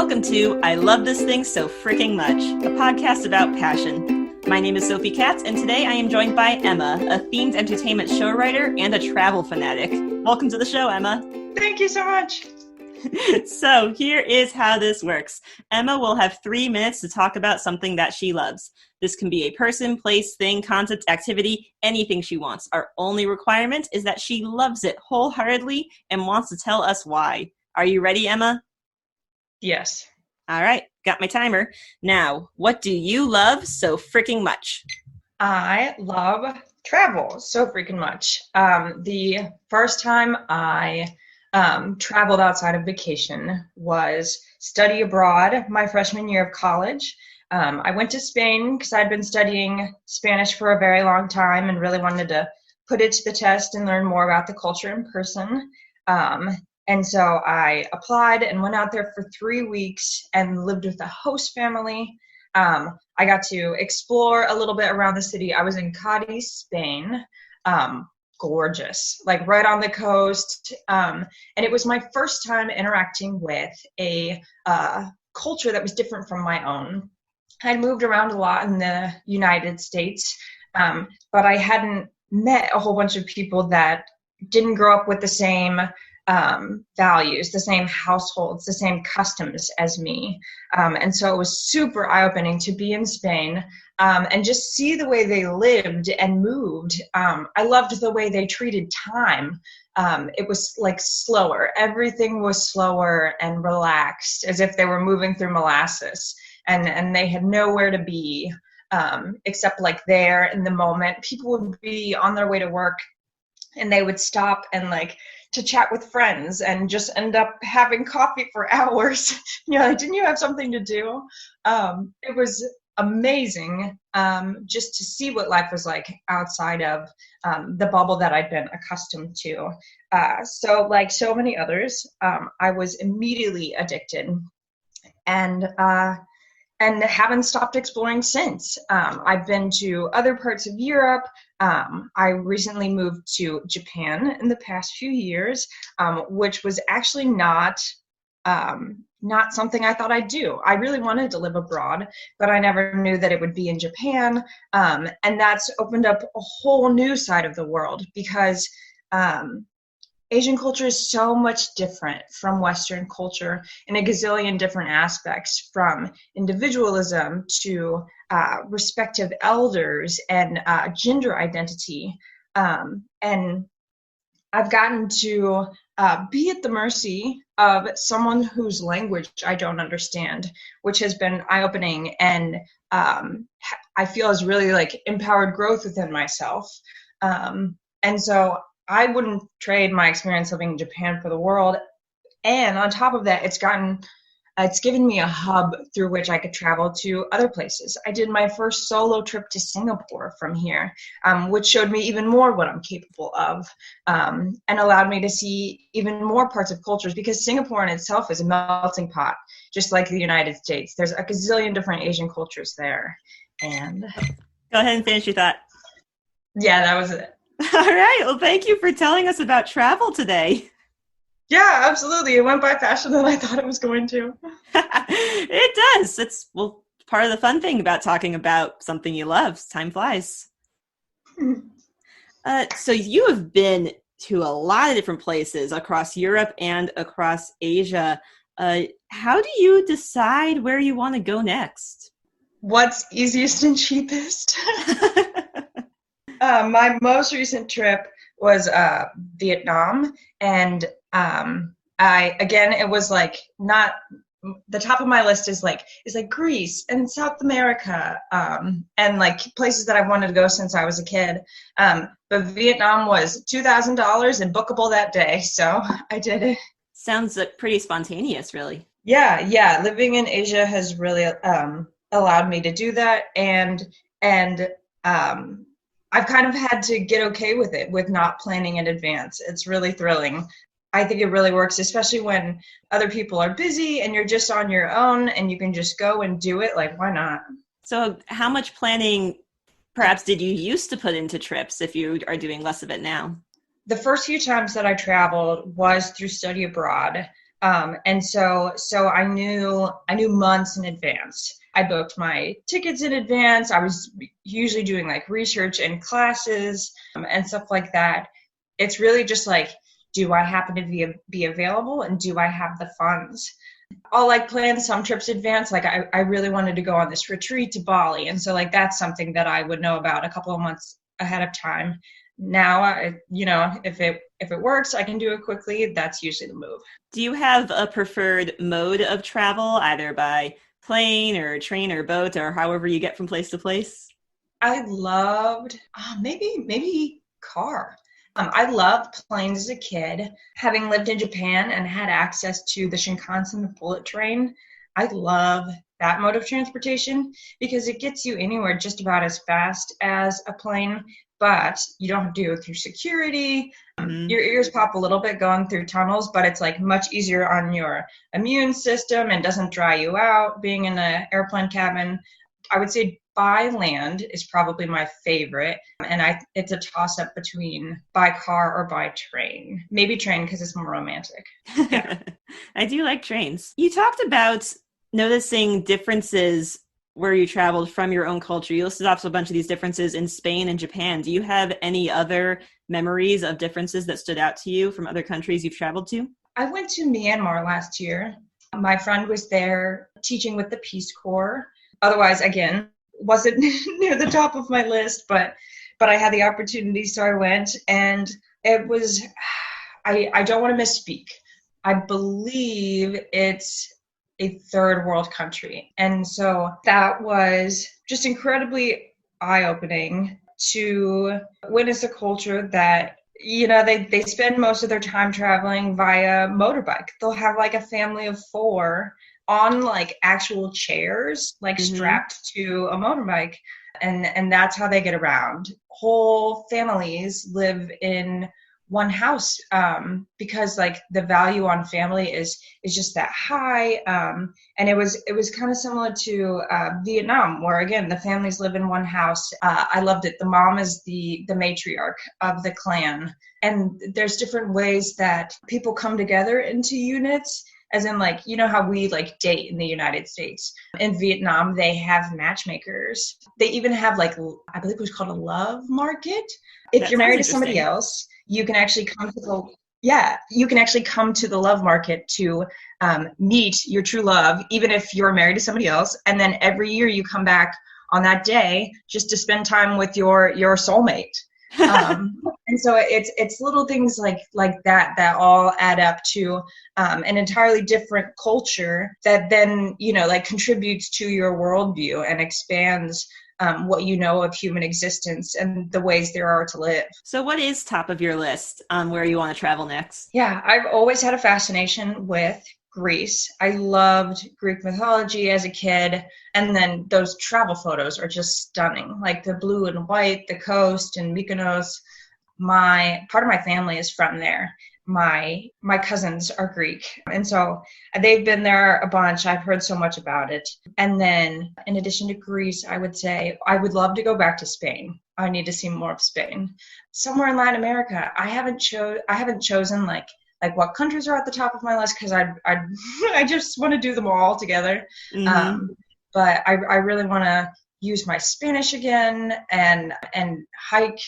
Welcome to I Love This Thing So Freaking Much, a podcast about passion. My name is Sophie Katz, and today I am joined by Emma, a themed entertainment show writer and a travel fanatic. Welcome to the show, Emma. Thank you so much. So here is how this works. Emma will have 3 minutes to talk about something that she loves. This can be a person, place, thing, concept, activity, anything she wants. Our only requirement is that she loves it wholeheartedly and wants to tell us why. Are you ready, Emma? Yes. All right, got my timer. Now, what do you love so freaking much? I love travel so freaking much. The first time I traveled outside of vacation was study abroad my freshman year of college. I went to Spain because I'd been studying Spanish for a very long time and really wanted to put it to the test and learn more about the culture in person. And so I applied and went out there for 3 weeks and lived with a host family. I got to explore a little bit around the city. I was in Cadiz, Spain. Gorgeous, like right on the coast. And it was my first time interacting with a culture that was different from my own. I'd moved around a lot in the United States, but I hadn't met a whole bunch of people that didn't grow up with the same values, the same households, the same customs as me. And so it was super eye-opening to be in Spain and just see the way they lived and moved. I loved the way they treated time. It was like slower. Everything was slower and relaxed, as if they were moving through molasses, and they had nowhere to be except like there in the moment. People would be on their way to work and they would stop and like to chat with friends and just end up having coffee for hours. Like, didn't you have something to do? It was amazing just to see what life was like outside of the bubble that I'd been accustomed to. So like so many others, I was immediately addicted and haven't stopped exploring since. I've been to other parts of Europe. I recently moved to Japan in the past few years, which was actually not something I thought I'd do. I really wanted to live abroad, but I never knew that it would be in Japan. And that's opened up a whole new side of the world because Asian culture is so much different from Western culture in a gazillion different aspects, from individualism to respect of elders and gender identity. And I've gotten to be at the mercy of someone whose language I don't understand, which has been eye-opening and I feel has really like empowered growth within myself. And so I wouldn't trade my experience living in Japan for the world. And on top of that, it's given me a hub through which I could travel to other places. I did my first solo trip to Singapore from here, which showed me even more what I'm capable of, and allowed me to see even more parts of cultures, because Singapore in itself is a melting pot, just like the United States. There's a gazillion different Asian cultures there. And Go ahead and finish your thought. Yeah, that was it. All right. Well, thank you for telling us about travel today. Yeah, absolutely. It went by faster than I thought it was going to. It does. It's part of the fun thing about talking about something you love. Time flies. So you have been to a lot of different places across Europe and across Asia. How do you decide where you want to go next? What's easiest and cheapest? My most recent trip was Vietnam, and it was like not the top of my list is like Greece and South America, and like places that I wanted to go since I was a kid. But Vietnam was $2,000 and bookable that day, so I did it. Sounds pretty spontaneous, really. Yeah. Living in Asia has really allowed me to do that, and I've kind of had to get okay with it, with not planning in advance. It's really thrilling. I think it really works, especially when other people are busy and you're just on your own and you can just go and do it. Like, why not? So how much planning perhaps did you used to put into trips if you are doing less of it now? The first few times that I traveled was through study abroad. And so I knew months in advance. I booked my tickets in advance. I was usually doing like research and classes and stuff like that. It's really just like, do I happen to be available, and do I have the funds? I'll like plan some trips advance. Like I really wanted to go on this retreat to Bali. And so like that's something that I would know about a couple of months ahead of time. Now, if it works, I can do it quickly. That's usually the move. Do you have a preferred mode of travel, either by plane or train or boat or however you get from place to place? I loved maybe car. I loved planes as a kid. Having lived in Japan and had access to the Shinkansen, the bullet train, I love that mode of transportation because it gets you anywhere just about as fast as a plane, but you don't have to go through security. Hmm. Your ears pop a little bit going through tunnels, but it's like much easier on your immune system and doesn't dry you out being in an airplane cabin. I would say by land is probably my favorite, and it's a toss up between by car or by train. Maybe train because it's more romantic. Yeah. I do like trains. You talked about noticing differences where you traveled from your own culture. You listed off a bunch of these differences in Spain and Japan. Do you have any other memories of differences that stood out to you from other countries you've traveled to? I went to Myanmar last year. My friend was there teaching with the Peace Corps. Otherwise, again, wasn't near the top of my list, but I had the opportunity, so I went, and it was. I don't want to misspeak. I believe it's a third world country, and so that was just incredibly eye-opening to witness a culture that they spend most of their time traveling via motorbike. They'll have like a family of four on like actual chairs, like Hmm. strapped to a motorbike, and that's how they get around. Whole families live in one house because like the value on family is just that high. And it was kind of similar to Vietnam, where again the families live in one house. I loved it. The mom is the matriarch of the clan, and there's different ways that people come together into units, as in like how we like date in the United States. In Vietnam they have matchmakers. They even have like, I believe it was called a love market. If That you're sounds married to somebody interesting. else, you can actually come to the yeah, you can actually come to the love market to meet your true love, even if you're married to somebody else. And then every year you come back on that day just to spend time with your soulmate. And so it's little things like that all add up to an entirely different culture that then like contributes to your worldview and expands what you know of human existence and the ways there are to live. So, what is top of your list on where you want to travel next? Yeah, I've always had a fascination with Greece. I loved Greek mythology as a kid, and then those travel photos are just stunning. Like the blue and white, the coast and Mykonos. My part of my family is from there. My cousins are Greek, and so they've been there a bunch. I've heard so much about it. And then in addition to Greece, I would say I would love to go back to Spain. I need to see more of Spain. Somewhere in Latin America. I haven't chosen like what countries are at the top of my list because I just want to do them all together. Hmm. Um, but I really want to use my Spanish again and hike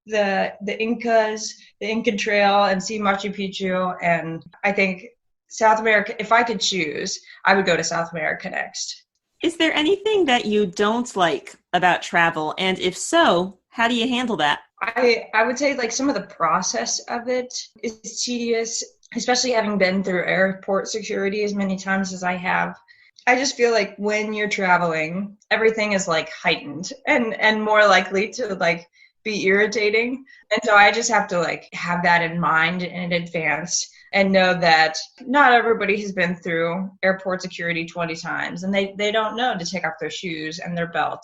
the Incas, the Inca Trail, and see Machu Picchu. And I think South America, if I could choose, I would go to South America next. Is there anything that you don't like about travel? And if so, how do you handle that? I would say like some of the process of it is tedious, especially having been through airport security as many times as I have. I just feel like when you're traveling, everything is like heightened and more likely to like be irritating. And so I just have to like have that in mind in advance and know that not everybody has been through airport security 20 times, and they don't know to take off their shoes and their belt,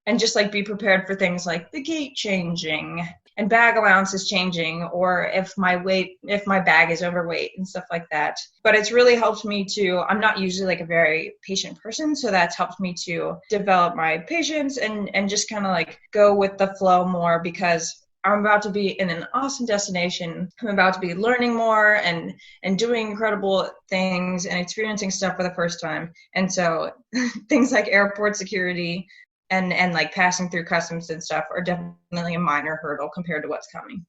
and just like be prepared for things like the gate changing and bag allowances changing, or if my bag is overweight and stuff like that. But it's really helped me to, I'm not usually like a very patient person, so that's helped me to develop my patience and just kind of like go with the flow more, because I'm about to be in an awesome destination. I'm about to be learning more and doing incredible things and experiencing stuff for the first time. And so things like airport security and like passing through customs and stuff are definitely a minor hurdle compared to what's coming.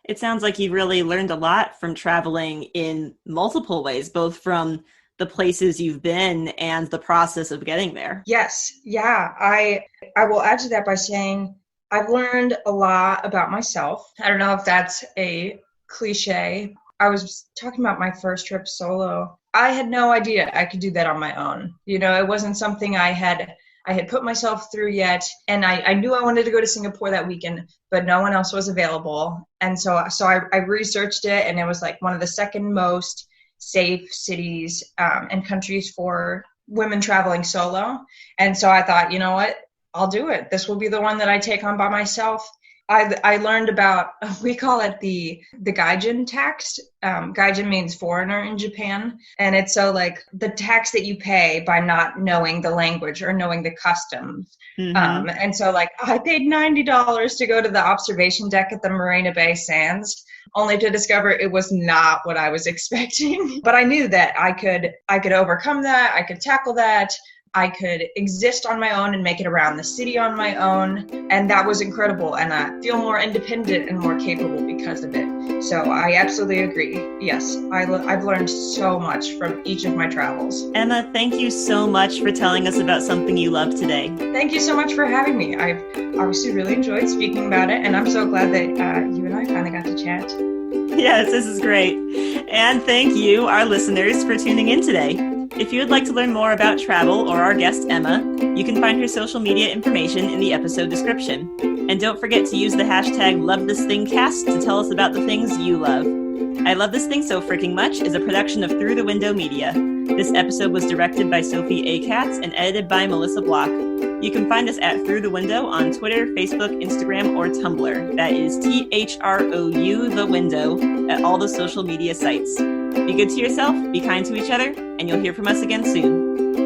It sounds like you really learned a lot from traveling in multiple ways, both from the places you've been and the process of getting there. Yes. Yeah. I will add to that by saying I've learned a lot about myself. I don't know if that's a cliche. I was talking about my first trip solo. I had no idea I could do that on my own. You know, it wasn't something I had put myself through yet. And I knew I wanted to go to Singapore that weekend, but no one else was available. And so I researched it, and it was like one of the second most safe cities and countries for women traveling solo. And so I thought, you know what? I'll do it. This will be the one that I take on by myself. I learned about, we call it the gaijin tax. Gaijin means foreigner in Japan. And it's so like the tax that you pay by not knowing the language or knowing the customs. Mm-hmm. And so like I paid $90 to go to the observation deck at the Marina Bay Sands, only to discover it was not what I was expecting. But I knew that I could overcome that. I could tackle that. I could exist on my own and make it around the city on my own. And that was incredible. And I feel more independent and more capable because of it. So I absolutely agree. Yes, I've learned so much from each of my travels. Emma, thank you so much for telling us about something you love today. Thank you so much for having me. I've obviously really enjoyed speaking about it. And I'm so glad that you and I finally got to chat. Yes, this is great. And thank you, our listeners, for tuning in today. If you would like to learn more about travel or our guest, Emma, you can find her social media information in the episode description. And don't forget to use the hashtag #LoveThisThingCast to tell us about the things you love. I Love This Thing So Freaking Much is a production of Through the Window Media. This episode was directed by Sophie A. Katz and edited by Melissa Block. You can find us at Through the Window on Twitter, Facebook, Instagram, or Tumblr. That is THROU The Window at all the social media sites. Be good to yourself, be kind to each other, and you'll hear from us again soon.